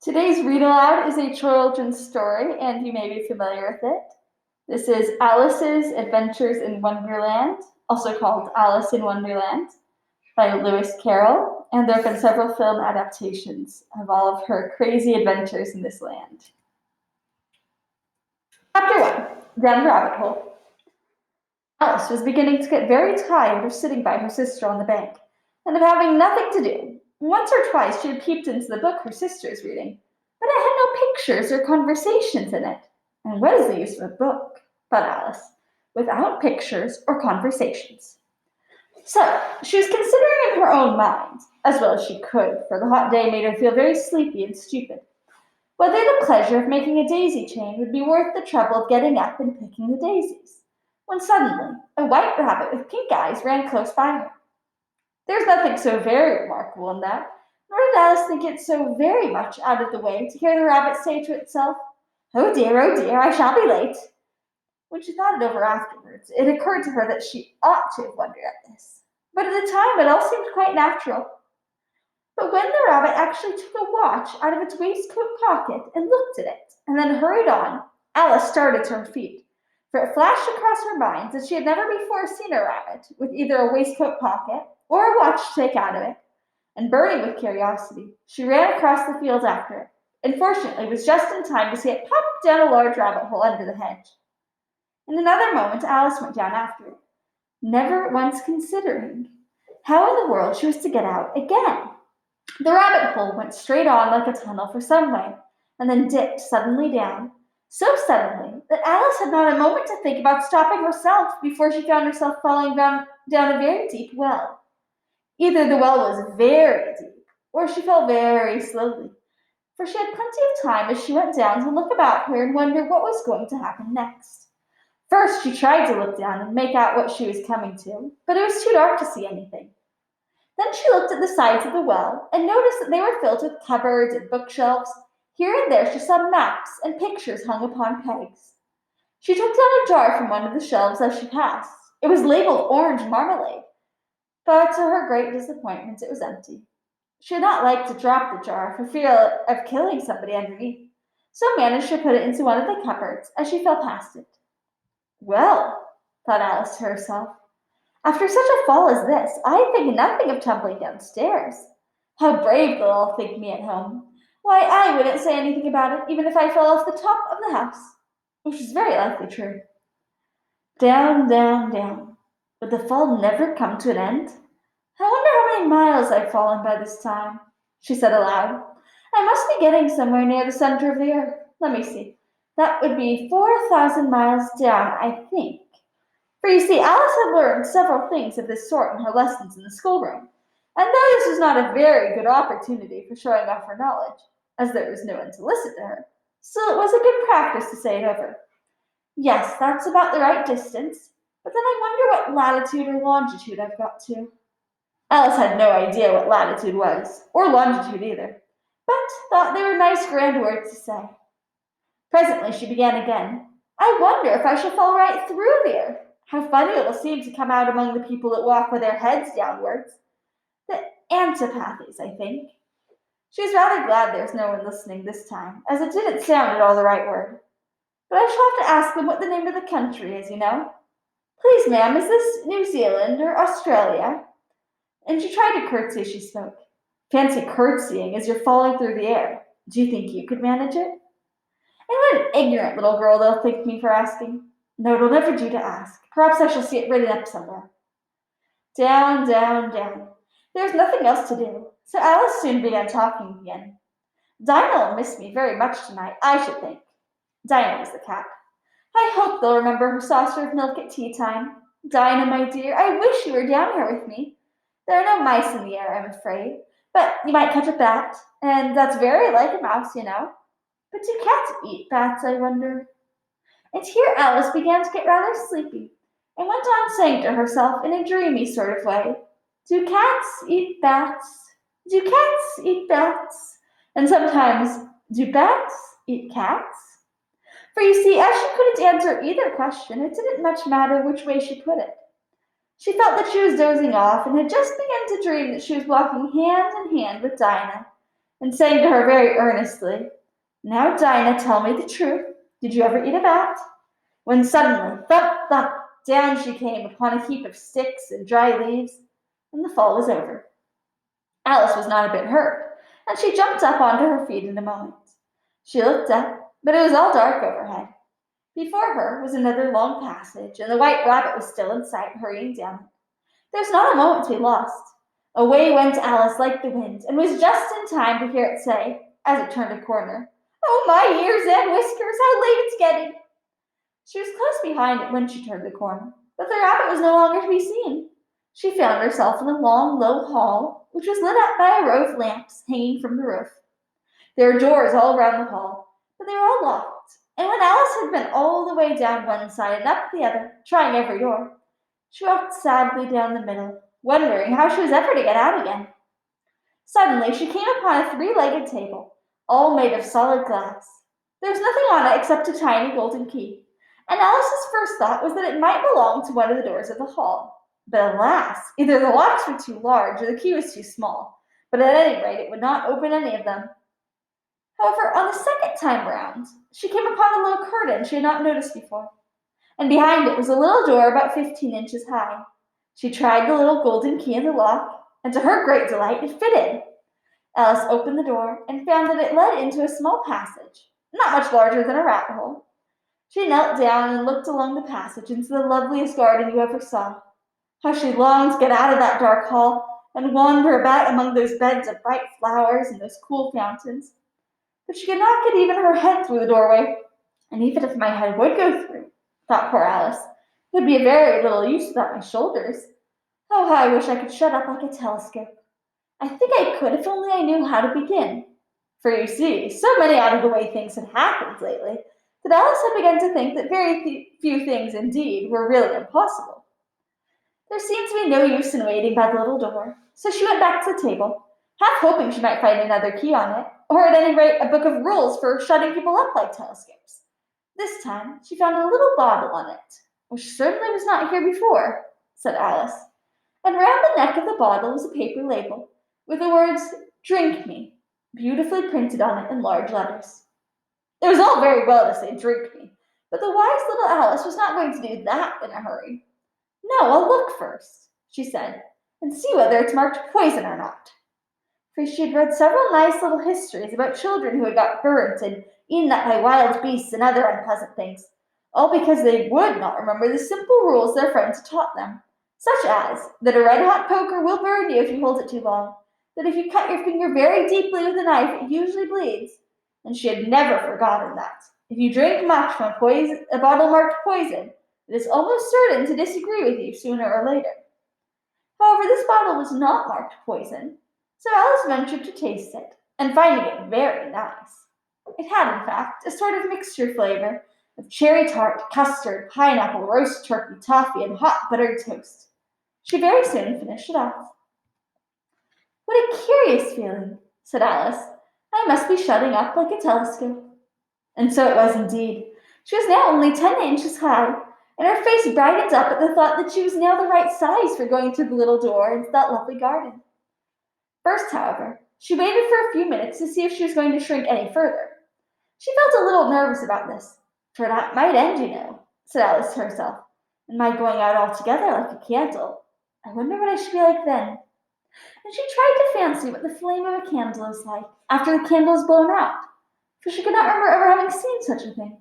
Today's read aloud is a children's story, and you may be familiar with it. This is Alice's Adventures in Wonderland, also called Alice in Wonderland, by Lewis Carroll, and there have been several film adaptations of all of her crazy adventures in this land. Chapter 1. Down the Rabbit Hole. Alice was beginning to get very tired of sitting by her sister on the bank, and of having nothing to do. Once or twice she had peeped into the book her sister was reading, but it had no pictures or conversations in it. And what is the use of a book, thought Alice, without pictures or conversations? So she was considering in her own mind, as well as she could, for the hot day made her feel very sleepy and stupid, whether the pleasure of making a daisy chain would be worth the trouble of getting up and picking the daisies, when suddenly a white rabbit with pink eyes ran close by her. There's nothing so very remarkable in that, nor did Alice think it so very much out of the way to hear the rabbit say to itself, oh dear, I shall be late." When she thought it over afterwards, it occurred to her that she ought to have wondered at this, but at the time it all seemed quite natural. But when the rabbit actually took a watch out of its waistcoat pocket and looked at it, and then hurried on, Alice started to her feet, for it flashed across her mind that she had never before seen a rabbit with either a waistcoat pocket or a watch to take out of it, and burning with curiosity, she ran across the field after it, and fortunately was just in time to see it pop down a large rabbit hole under the hedge. In another moment Alice went down after it, never once considering how in the world she was to get out again. The rabbit hole went straight on like a tunnel for some way, and then dipped suddenly down, so suddenly that Alice had not a moment to think about stopping herself before she found herself falling down a very deep well. Either the well was very deep, or she fell very slowly, for she had plenty of time as she went down to look about her and wonder what was going to happen next. First she tried to look down and make out what she was coming to, but it was too dark to see anything. Then she looked at the sides of the well and noticed that they were filled with cupboards and bookshelves. Here and there she saw maps and pictures hung upon pegs. She took down a jar from one of the shelves as she passed. It was labeled orange marmalade, but to her great disappointment it was empty. She had not liked to drop the jar for fear of killing somebody underneath, so managed to put it into one of the cupboards as she fell past it. Well, thought Alice to herself, after such a fall as this, I think nothing of tumbling downstairs. How brave they'll all think me at home. Why, I wouldn't say anything about it, even if I fell off the top of the house, which is very likely true. Down, down, down. Would the fall never come to an end? I wonder how many miles I've fallen by this time, she said aloud. I must be getting somewhere near the center of the earth. Let me see. That would be 4,000 miles down, I think. For you see, Alice had learned several things of this sort in her lessons in the schoolroom, and though this was not a very good opportunity for showing off her knowledge, as there was no one to listen to her, still it was a good practice to say it over. Yes, that's about the right distance, but then I wonder what latitude or longitude I've got to. Alice had no idea what latitude was, or longitude either, but thought they were nice grand words to say. Presently she began again. I wonder if I shall fall right through the earth. How funny it will seem to come out among the people that walk with their heads downwards. The antipathies, I think. She was rather glad there was no one listening this time, as it didn't sound at all the right word. But I shall have to ask them what the name of the country is, you know. Please, ma'am, is this New Zealand or Australia? And she tried to curtsy as she spoke. Fancy curtsying as you're falling through the air. Do you think you could manage it? And what an ignorant little girl they'll think me for asking. No, it'll never do to ask. Perhaps I shall see it written up somewhere. Down, down, down. There was nothing else to do, so Alice soon began talking again. Dinah will miss me very much tonight, I should think. Dinah was the cat. I hope they'll remember her saucer of milk at tea time. Dinah, my dear, I wish you were down here with me. There are no mice in the air, I'm afraid, but you might catch a bat, and that's very like a mouse, you know. But do cats eat bats, I wonder? And here Alice began to get rather sleepy, and went on saying to herself in a dreamy sort of way, do cats eat bats? Do cats eat bats? And sometimes, do bats eat cats? For you see, as she couldn't answer either question, it didn't much matter which way she put it. She felt that she was dozing off, and had just begun to dream that she was walking hand in hand with Dinah, and saying to her very earnestly, "Now, Dinah, tell me the truth. Did you ever eat a bat?" When suddenly, thump, thump, down she came upon a heap of sticks and dry leaves, and the fall was over. Alice was not a bit hurt, and she jumped up onto her feet in a moment. She looked up, but it was all dark overhead. Before her was another long passage, and the white rabbit was still in sight, hurrying down it. There was not a moment to be lost. Away went Alice like the wind, and was just in time to hear it say, as it turned a corner, "Oh, my ears and whiskers, how late it's getting!" She was close behind it when she turned the corner, but the rabbit was no longer to be seen. She found herself in a long, low hall, which was lit up by a row of lamps hanging from the roof. There were doors all round the hall, but they were all locked, and when Alice had been all the way down one side and up the other, trying every door, she walked sadly down the middle, wondering how she was ever to get out again. Suddenly she came upon a three-legged table, all made of solid glass. There was nothing on it except a tiny golden key, and Alice's first thought was that it might belong to one of the doors of the hall. But alas, either the locks were too large or the key was too small, but at any rate it would not open any of them. However, on the second time round, she came upon a low curtain she had not noticed before, and behind it was a little door about 15 inches high. She tried the little golden key in the lock, and to her great delight, it fitted. Alice opened the door and found that it led into a small passage, not much larger than a rabbit hole. She knelt down and looked along the passage into the loveliest garden you ever saw. How she longed to get out of that dark hall and wander about among those beds of bright flowers and those cool fountains. But she could not get even her head through the doorway, and even if my head would go through, thought poor Alice, it would be of very little use without my shoulders. Oh, how I wish I could shut up like a telescope. I think I could if only I knew how to begin. For you see, so many out-of-the-way things had happened lately that Alice had begun to think that very few things indeed were really impossible. There seemed to be no use in waiting by the little door, so she went back to the table, half hoping she might find another key on it, or at any rate a book of rules for shutting people up like telescopes. This time she found a little bottle on it, which certainly was not here before, said Alice, and round the neck of the bottle was a paper label, with the words, "Drink me," beautifully printed on it in large letters. It was all very well to say "drink me," but the wise little Alice was not going to do that in a hurry. "No, I'll look first," she said, "and see whether it's marked poison or not." For she had read several nice little histories about children who had got burnt and eaten up by wild beasts and other unpleasant things, all because they would not remember the simple rules their friends had taught them, such as that a red-hot poker will burn you if you hold it too long, that if you cut your finger very deeply with a knife, it usually bleeds, and she had never forgotten that if you drink much from a bottle marked poison, it is almost certain to disagree with you sooner or later. However, this bottle was not marked poison, so Alice ventured to taste it, and finding it very nice. It had, in fact, a sort of mixture flavor of cherry tart, custard, pineapple, roast turkey, toffee, and hot buttered toast. She very soon finished it off. "What a curious feeling," said Alice. "I must be shutting up like a telescope." And so it was indeed. She was now only 10 inches high, and her face brightened up at the thought that she was now the right size for going through the little door into that lovely garden. First, however, she waited for a few minutes to see if she was going to shrink any further. She felt a little nervous about this, for that might end, you know, said Alice to herself, and my going out altogether like a candle. I wonder what I should be like then. And she tried to fancy what the flame of a candle is like after the candle is blown out, for she could not remember ever having seen such a thing.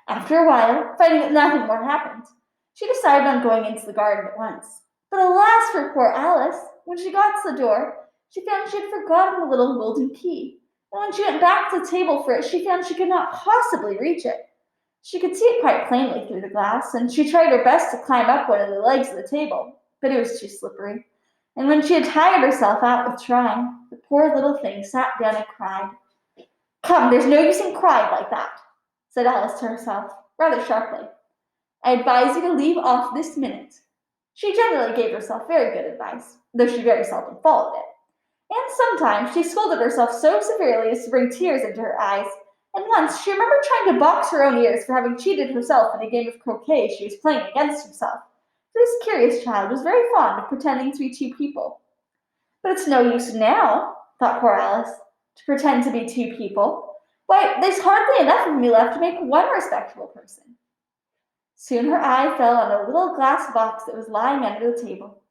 After a while, finding that nothing more happened, she decided on going into the garden at once. But alas for poor Alice! When she got to the door, she found she had forgotten the little golden key, and when she went back to the table for it, she found she could not possibly reach it. She could see it quite plainly through the glass, and she tried her best to climb up one of the legs of the table, but it was too slippery, and when she had tired herself out with trying, the poor little thing sat down and cried. "Come, there's no use in crying like that," said Alice to herself, rather sharply. "I advise you to leave off this minute." She generally gave herself very good advice, though she very seldom followed it. And sometimes she scolded herself so severely as to bring tears into her eyes, and once she remembered trying to box her own ears for having cheated herself in a game of croquet she was playing against herself. For this curious child was very fond of pretending to be two people. "But it's no use now," thought poor Alice. to pretend to be two people. Why, there's hardly enough of me left to make one respectable person. Soon her eye fell on a little glass box that was lying under the table.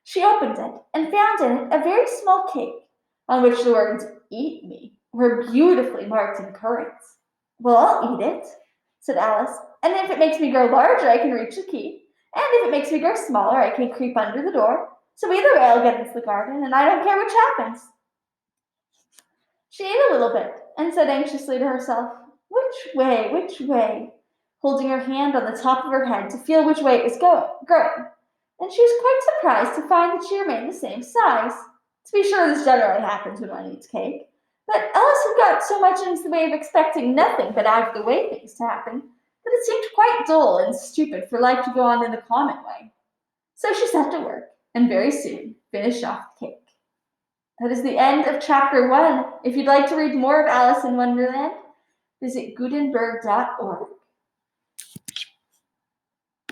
She opened it and found in it a very small cake, on which the words "Eat me" were beautifully marked in currants. "Well, I'll eat it," said Alice, "and if it makes me grow larger, I can reach the key, and if it makes me grow smaller, I can creep under the door. So either way, I'll get into the garden, and I don't care which happens." She ate a little bit and said anxiously to herself, "Which way, which way?" holding her hand on the top of her head to feel which way it was growing. And she was quite surprised to find that she remained the same size. To be sure, this generally happens when one eats cake, but Alice had got so much into the way of expecting nothing but out of the way things to happen that it seemed quite dull and stupid for life to go on in the common way. So she set to work, and very soon finished off the cake. That is the end of chapter 1. If you'd like to read more of Alice in Wonderland, visit Gutenberg.org.